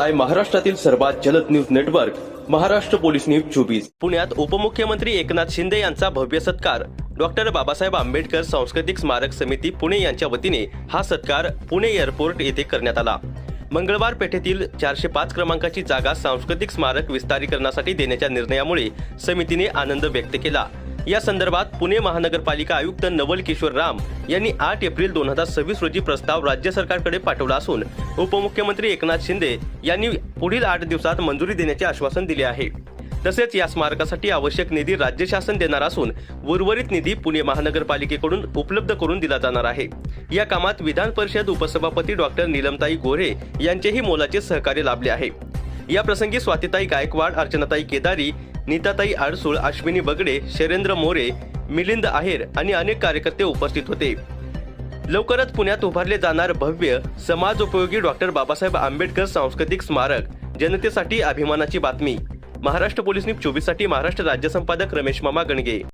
पाहताय महाराष्ट्रातील सर्वात जलद news network Maharashtra police news 24। पुण्यात उपमुख्यमंत्री एकनाथ शिंदे यांचा भव्य सत्कार। डॉक्टर बाबासाहेब आंबेडकर सांस्कृतिक स्मारक समिती पुणे यांच्या वतीने हा सत्कार पुणे एअरपोर्ट येथे करण्यात आला। मंगळवार पेठेतील 405 क्रमांकाची जागा सांस्कृतिक स्मारक विस्तारीकरणासाठी देण्याच्या निर्णयामुळे समितीने आनंद व्यक्त केला। या संदर्भात पुणे महानगरपालिका आयुक्त नवल किशोर राम यांनी 8 एप्रिल 2026 रोजी प्रस्ताव राज्य सरकारकडे पाठवला असून उपमुख्यमंत्री एकनाथ शिंदे यांनी पुढील 8 दिवसात मंजुरी देण्याचे आश्वासन दिले आहे। तसेच या स्मारकासाठी आवश्यक निधी राज्य शासन देणार असून उर्वरित निधी पुणे महानगरपालिकेकडून उपलब्ध करून दिला जाणार आहे। या कामात विधान परिषद उपसभापती डॉक्टर नीलमताई गोरे यांचेही मोलाचे सहकार्य लाभले आहे। या प्रसंगी स्वातीताई गायकवाड, अर्चनाताई केदारी, नीताताई आडसूळ, अश्विनी बगडे, शैलेंद्र मोरे, मिलिंद आहेर आणि अनेक कार्यकर्ते उपस्थित होते। लवकरच पुण्यात उभारले जाणार भव्य समाजोपयोगी डॉक्टर बाबासाहेब आंबेडकर सांस्कृतिक स्मारक जनतेसाठी अभिमानाची बातमी। महाराष्ट्र पोलीस न्यूज 24 साठी महाराष्ट्र राज्य संपादक रमेश मामा गणगे।